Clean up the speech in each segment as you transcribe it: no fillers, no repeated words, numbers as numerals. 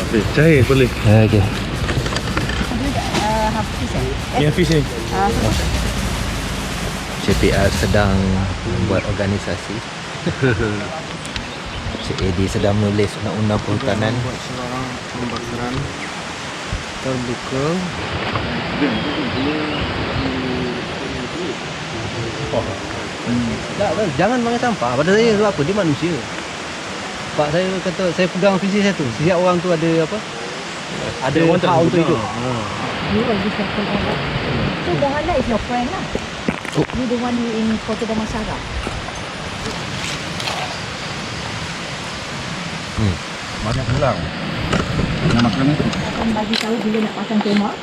Cair boleh. Okey. Yang fish ni. CPR sedang membuat organisasi. Cik Edi sedang menulis undang-undang perhutanan. Pembakaran terbuka. Tak, jangan bangun sampah. Pada saya sebab apa? Dia manusia. Pak saya kata, saya pegang visi saya tu. Setiap orang tu ada apa? Ada hak untuk hidup. You always have to have that. So Mohala is your friend lah. You the one who in Kota Damansara. Banyak pulang. Nak makan ni? Akan bagi tahu bila nak pasang hemok.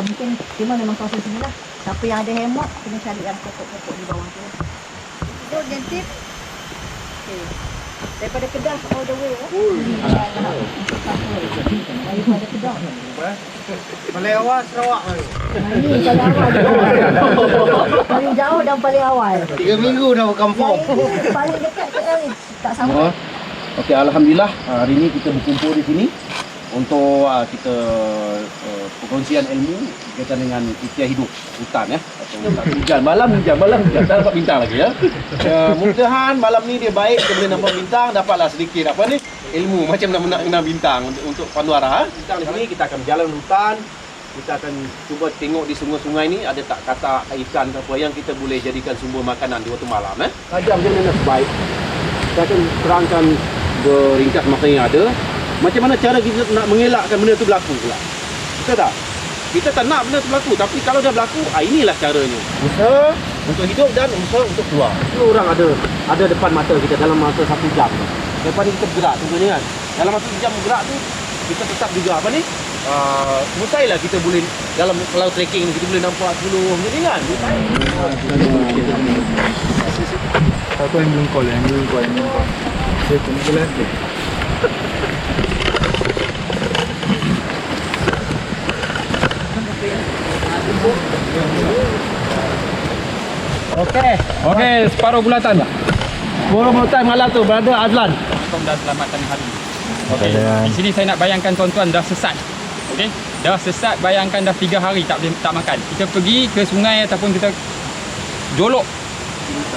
Mungkin cuma memang kawasan sini lah. Siapa yang ada hemok, kena cari yang pokok-pokok di bawah tu. So, jentip. Okay. Daripada Kedah all the way. Daripada Kedah. Paling awal Sarawak. Ini paling awal. Paling jauh dan paling awal. 3 minggu dah berkampung. Yang ini paling dekat ke Eris. Tak sama. Okey, alhamdulillah hari ini kita berkumpul di sini untuk kita perkongsian ilmu berkaitan dengan ikhtiar hidup hutan ya. Atau hutan malam hujan tak dapat bintang lagi ya. Mudah-mudahan malam ni dia baik, kita boleh nampak bintang, dapatlah sedikit apa ni ilmu macam nak kena bintang untuk Panduara. Bintang di sini kita akan berjalan hutan. Kita akan cuba tengok di sungai-sungai ni ada tak katak ikan ke apa yang kita boleh jadikan sumber makanan di waktu malam Tajam macam mana sebaik. Kita akan terangkan beringkas masa yang ada. Macam mana cara kita nak mengelakkan benda tu berlaku pula. Betul tak? Kita tak nak benda tu berlaku, tapi kalau dah berlaku, inilah caranya. Usaha untuk hidup dan usaha untuk keluar. Semua orang ada depan mata kita dalam masa 1 jam. Lepas ni kita bergerak tentunya kan. Dalam masa 1 jam bergerak tu, kita tetap juga apa ni? Mustahil lah kita boleh dalam kalau trekking ni kita boleh nampak 10 macam ni kan. Satu yang belum call, Saya pun jelas tu. Okey, separuh bulatan tak? Separuh bulatan malam tu berada Azlan. Tuan dah selamatkan hari. Okey. Di sini saya nak bayangkan tuan-tuan dah sesat. Okey. Dah sesat, bayangkan dah 3 hari tak makan. Kita pergi ke sungai ataupun kita jolok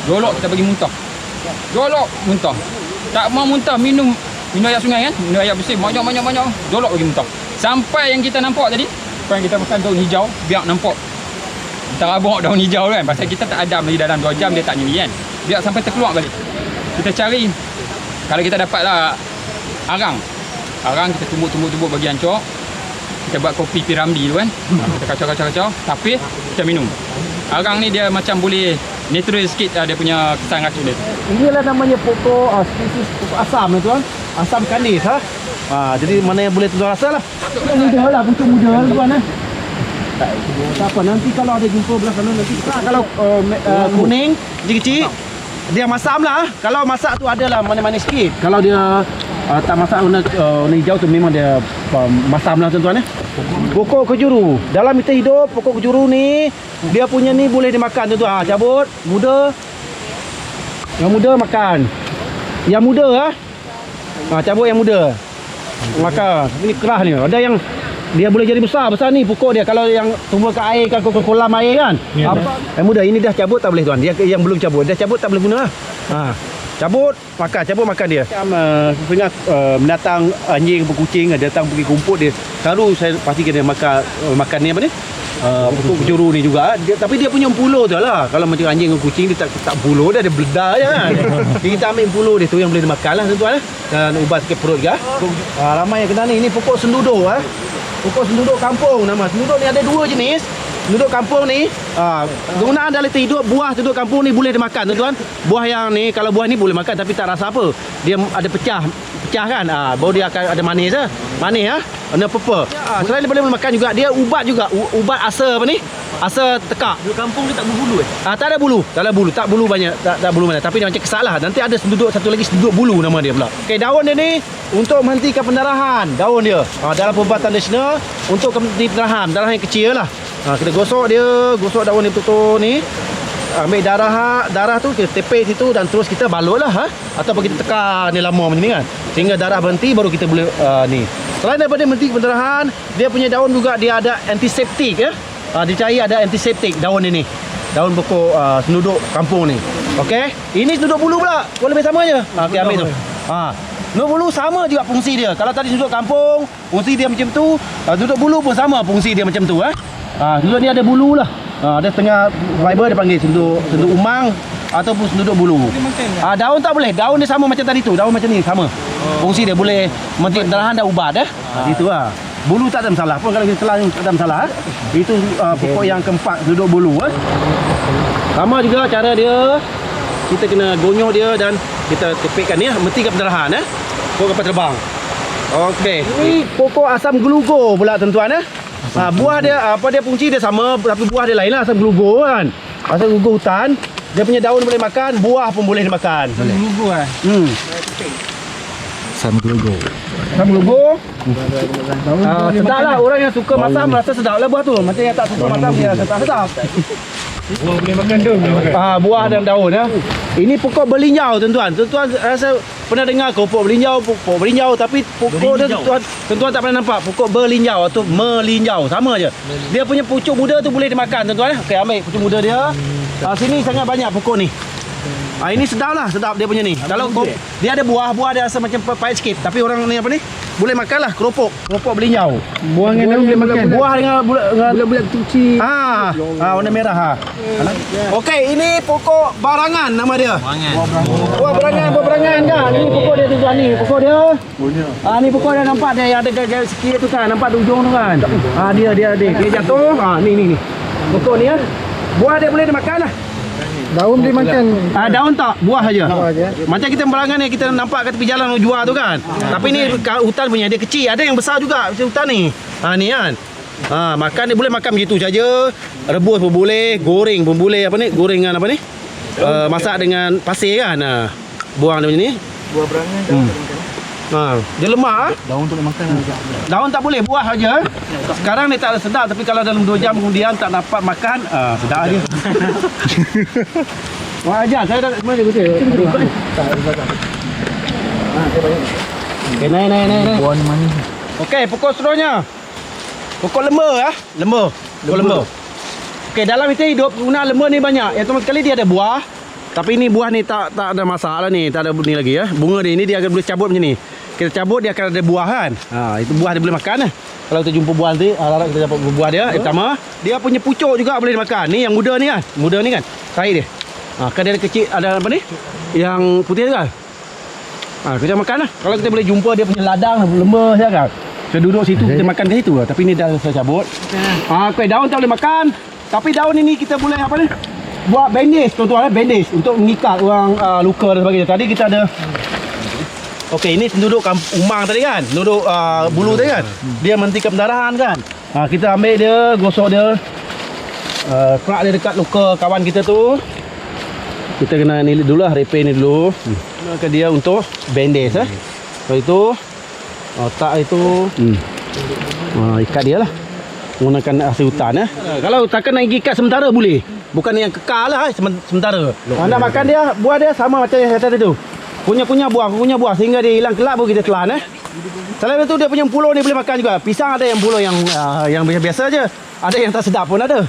kita pergi muntah. Jolok muntah. Tak mau muntah, minum air sungai kan? Minum air bersih banyak. Jolok pergi muntah. Sampai yang kita nampak tadi, yang kita makan daun hijau, biar nampak. Kita rabuk daun hijau kan, pasal kita tak adam lagi dalam 2 jam dia tak nyeri kan. Biar sampai terkeluar balik. Kita cari, kalau kita dapatlah arang kita tumbuk bagi hancur. Kita buat kopi piramdi tu kan. Kita kacau, tapi kita minum. Arang ni dia macam boleh natural sikit dia punya kesan racun dia. Inilah namanya pokok spesies pokok asam tu kan. Asam kandis jadi mana yang boleh tuan rasa lah. Muda lah, pucuk muda tuan tak apa, nanti kalau ada jumpa belah sana nanti kalau kuning kecil-kecil dia masam lah. Kalau masak tu adalah manis-manis sikit. Kalau dia tak masak warna hijau tu memang dia masam lah tuan-tuan Pokok kejuru. Dalam kita hidup pokok kejuru ni dia punya ni boleh dimakan tuan-tuan. Cabut muda. Yang muda makan. Yang muda cabut yang muda. Makan. Ini kerah ni. Ada yang dia boleh jadi besar ni pokok dia. Kalau yang tumbuh ke air ke kolam air kan. Ya, yang muda ini dah cabut tak boleh tuan. Dia yang belum cabut, dah cabut tak boleh guna lah. Cabut makan dia. Setengah mendatang anjing berkucing datang pergi kumpul dia. Selalu saya pasti kena makan ni apa ni? Pokok kejuru ni juga. Tapi dia punya empuluh tu lah. Kalau macam anjing dengan kucing dia tak empuluh, dia ada beledar je kan. Jadi kita ambil empuluh dia tu yang boleh dimakan lah tuan Dan ubat sikit perut juga. Ramai yang kena ni. Ini pokok senduduk Pokok senduduk kampung nama. Senduduk ni ada 2 jenis. Senduduk kampung ni kegunaan dalam hidup buah senduduk kampung ni boleh dimakan tuan-tuan. Buah yang ni kalau buah ni boleh makan tapi tak rasa apa. Dia ada pecah kan. Baru dia akan ada manis warna purple. Selain boleh makan juga dia ubat juga. Ubat asa apa ni? Asa tekak. Di kampung dia tak berbulu tak ada bulu. Tak bulu banyak. Tak bulu banyak tapi dia macam kesalah. Nanti ada senduduk satu lagi senduduk bulu nama dia pula. Okey, daun dia ni untuk menghentikan pendarahan. Daun dia dalam perubatan tradisional untuk pendarahan yang kecil lah. Kita gosok daun ni betul-betul ni. Ambil darah tu kita tepis situ dan terus kita balut lah ataupun kita tekan ni lama macam ni kan sehingga darah berhenti baru kita boleh ni. Selain daripada mentik pendarahan, dia punya daun juga dia ada antiseptik ya. Dicari ada antiseptik daun ini. Daun pokok senuduk kampung ni. Okey. Ini senuduk bulu pula. Boleh sama je. Okey, ambil tu. Senuduk bulu sama juga fungsi dia. Kalau tadi senuduk kampung, fungsi dia macam tu. Senuduk bulu pun sama fungsi dia macam tu. Senuduk ni ada bulu lah. Ada setengah fiber dia panggil senuduk umang ataupun senuduk bulu. Daun tak boleh. Daun dia sama macam tadi tu. Daun macam ni sama. Fungsi dia boleh mentik pendarahan dan ubat Itu lah. Bulu tak ada masalah pun, kalau kita telan tak ada masalah. Itu pokok yang keempat, duduk bulu. Sama juga cara dia, kita kena gonyol dia dan kita tepikkan ni, mentikkan pendarahan. Pokok kapal terbang. Okey. Ini pokok asam glugo pula tuan-tuan. Buah dia, dia fungsi dia sama, tapi buah dia lain lah, asam glugo kan. Asam glugo hutan, dia punya daun boleh makan, buah pun boleh dimakan. Glugo Asam glugo. Sedap lah. Orang yang suka masam rasa sedap lah buah tu. Macam yang tak suka masam dia rasa tak sedap. Buah boleh makan, daun boleh makan. Buah dan daun Ini pokok berlinjau tuan-tuan. Tuan-tuan rasa pernah dengar ke pokok berlinjau, tapi pokok dia tuan-tuan tak pernah nampak. Pokok berlinjau atau melinjau sama je. Dia punya pucuk muda tu boleh dimakan tuan-tuan. Okey, ambil pucuk muda dia. Sini sangat banyak pokok ni. Ini sedap lah, sedap dia punya ni. Kalau dia ada buah dia rasa macam pahit sikit. Tapi orang ni apa ni, boleh makan lah, keropok berlinjau. Buah dengan daun boleh makan. Buah dengan bulat-bulat kecil. Warna merah. Okey, ini pokok barangan nama dia. Buah berangan kan. Ini pokok dia tuan ni, pokok dia. Ni pokok dia nampak dia yang ada gagal sikit tu kan, nampak ujung tu kan. Dia jatuh. Ni. Pokok ni buah dia boleh dimakan lah. Daun boleh makan. Daun tak, buah saja. Macam kita berangan ni, kita nampak kat tepi jalan jual tu kan. Tapi ni hutan punya, dia kecil. Ada yang besar juga macam hutan ni. Ni kan. Makan dia boleh makan begitu saja. Rebus pun boleh, goreng pun boleh. Goreng dengan apa ni? Masak dengan pasir kan. Buang dia macam ni. Buah berangan daun tak makan. Dia lemak. Daun tu boleh makan. Daun tak boleh, buah saja. Sekarang dia tak sedap, tapi kalau dalam 2 jam kemudian tak dapat makan, sedap dia. Wah, ajar saya dah mana dia betul. Okey, naik. Buah ni manis. Okey, pokok seterusnya. Pokok lemba Pokok lemba. Okey, dalam kita hidup guna lemba ni banyak. Yang pertama sekali dia ada buah. Tapi ni buah ni tak ada masalah ni, tak ada ni lagi Bunga dia ni dia akan boleh cabut macam ni. Kita cabut dia akan ada buah kan. Itu buah dia boleh makan Kalau kita jumpa buah nanti, harap kita dapat buah dia. Yang pertama, dia punya pucuk juga boleh dimakan. Ni yang muda ni kan. Muda ni kan. Tarik dia. Kan dia ada kecil, ada apa ni? Yang putih tu kan. Kita makan lah. Kalau kita boleh jumpa dia punya ladang, lemba saya kan. Kita duduk situ, kita makan di situ. Tapi ni dah saya cabut. Okay, daun tak boleh makan. Tapi daun ini kita boleh apa ni? Buat bandage tuan-tuan, bandage untuk mengikat orang luka dan sebagainya. Tadi kita ada okey, ini penduduk umang tadi kan. Penduduk bulu tadi kan. Dia mentikkan pendarahan kan. Kita ambil dia, gosok dia. Kerak dia dekat luka kawan kita tu. Kita kena ni dulu lah, repair ni dulu. Gunakan dia untuk bandage Lepas itu otak itu ikat dia lah. Menggunakan asli hutan Kalau takkan nak ikat sementara boleh. Bukan yang kekal lah, sementara. Anda makan dia, buah dia sama macam yang saya tadi tu. Kunyah-kunyah buah sehingga dia hilang kelap baru kita telan Selain itu dia punya puluh ni boleh makan juga. Pisang ada yang puluh yang biasa je. Ada yang tak sedap pun ada.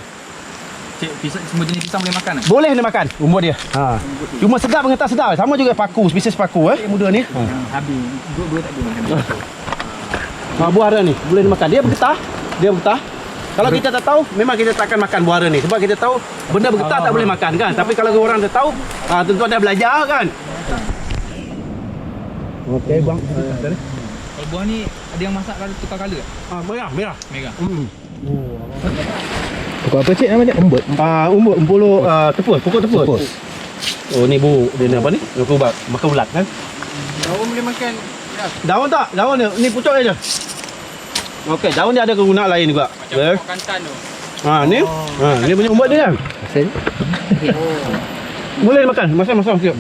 Semua jenis pisang boleh makan? Boleh dia makan, rumput dia. Cuma sedap dengan tak sedap. Sama juga paku, spesies paku muda ni. Habis, dua tak boleh makan. Buah dia ni boleh dimakan. Dia bergetah. Kalau kita tak tahu, memang kita tak akan makan buah ni. Sebab kita tahu benda bergetah tak boleh makan kan. Tapi kalau orang dah tahu, tuan-tuan dah belajar kan. Okey bang. Kalau buah ni ada yang masak kalau tukar colour tak? Merah. Pokok apa cik nama dia? Umbut. Pokok tepus. Ni buruk dia ni apa ni? Ubat makan ulat kan. Daun boleh makan. Daun tak? Daun dia. Ni pucuk dia je. Okey, daun dia ada kegunaan lain juga. Macam pokok kantan tu. Ni. Ni punya ubat dia kan. Boleh makan. Masam sikit.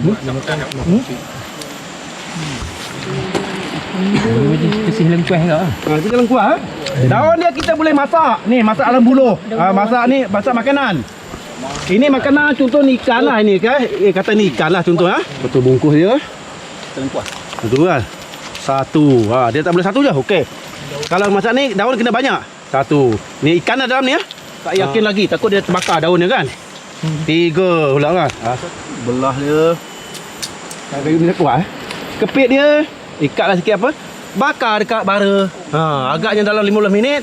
Kesih lengkuas ke? Kita lengkuas Daun dia kita boleh masak. Ni masak dalam buluh. Masak ni masak makanan. Ini makanan contoh ni ikan lah ini kan. Kata ni ikan lah contoh Betul bungkus dia. Kita lengkuas. Betul kan. Satu. Dia tak boleh satu je. Okey. Kalau masak ni daun kena banyak. Satu. Ni ikan ada dalam ni ya. Tak yakin lagi, takut dia terbakar daun dia kan. 3 pula kan. Belah dia. Kayu ni dah kuat Kepit dia, ikatlah sikit apa. Bakar dekat bara. Agaknya dalam 15 minit.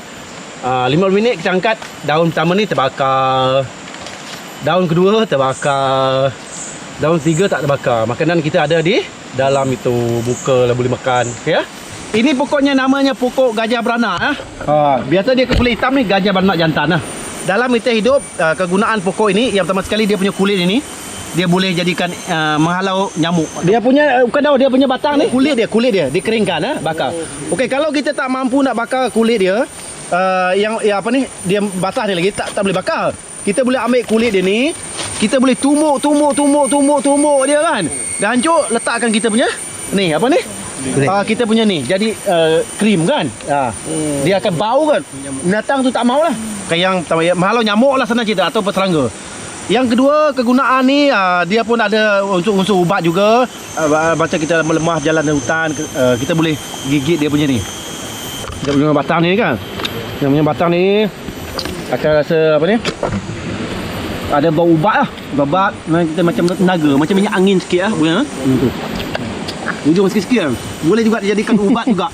15 minit kita angkat. Daun pertama ni terbakar. Daun kedua terbakar. Daun ketiga tak terbakar. Makanan kita ada di dalam itu. Buka lah boleh makan. Okay, ya? Ini pokoknya namanya pokok gajah beranak. Biasa dia kulit hitam ni gajah beranak jantan. Dalam kita hidup, kegunaan pokok ini, yang pertama sekali dia punya kulit ini, dia boleh jadikan menghalau nyamuk. Dia punya bukan daun, dia punya batang ni kulit dia dikeringkan bakar. Okey, kalau kita tak mampu nak bakar kulit dia, yang apa ni, dia basah dia lagi tak boleh bakar. Kita boleh ambil kulit dia ni, kita boleh tumbuk dia kan. Dah hancur, letakkan kita punya ni apa ni? Kita punya ni jadi krim kan. Dia akan bau kan. Binatang tu tak maulah. Yang menghalau nyamuk lah senang cerita atau serangga. Yang kedua, kegunaan ni dia pun ada unsur-unsur ubat juga. Macam kita melemah jalan hutan, kita boleh gigit dia punya ni. Dia punya batang ni kan. Yang punya batang ni akan rasa apa ni? Ada bau ubat lah. Ubat kita macam tenaga, macam minyak angin sikit lah punya. Tu. Ujung sikit-sikit lah. Boleh juga dijadikan ubat juga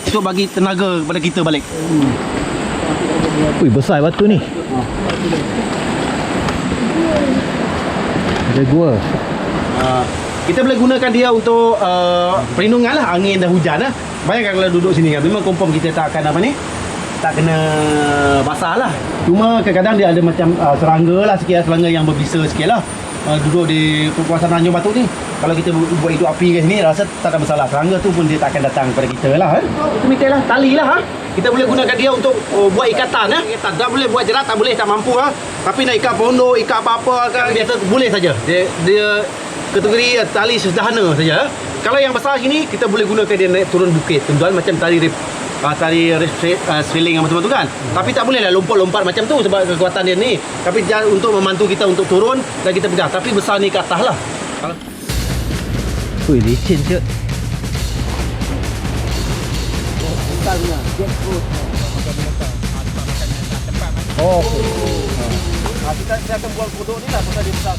untuk bagi tenaga kepada kita balik. Ui, besar batu ni. Ada gua. Kita boleh gunakan dia untuk perlindungan lah, angin dan hujan lah. Bayangkan kalau duduk sini kan, memang confirm kita tak akan apa ni, tak kena basah lah. Cuma kadang-kadang dia ada macam serangga lah sikit lah, serangga yang berbisa sikit lah. Duduk di kawasan Tanjung Batu ni, kalau kita buat hidup api kat sini, rasa tak ada masalah. Serangga tu pun dia tak akan datang kepada kita lah. Demikianlah, tali lah. Kita boleh gunakan dia untuk buat ikatan. Tak boleh buat jerat, tak boleh, tak mampu. Tapi nak ikat pondok, ikat apa-apa kan, biasa boleh saja. Dia kategori tali sederhana saja. Kalau yang besar sini, kita boleh gunakan dia naik turun bukit. Tuan macam tali sailing apa tu kan. Tapi tak boleh lah lompat-lompat macam tu sebab kekuatan dia ni. Tapi untuk membantu kita untuk turun dan kita pegang. Tapi besar ni ke atas lah. Ui, licin je. Kita akan buat kodok ni lah pasal dia besar.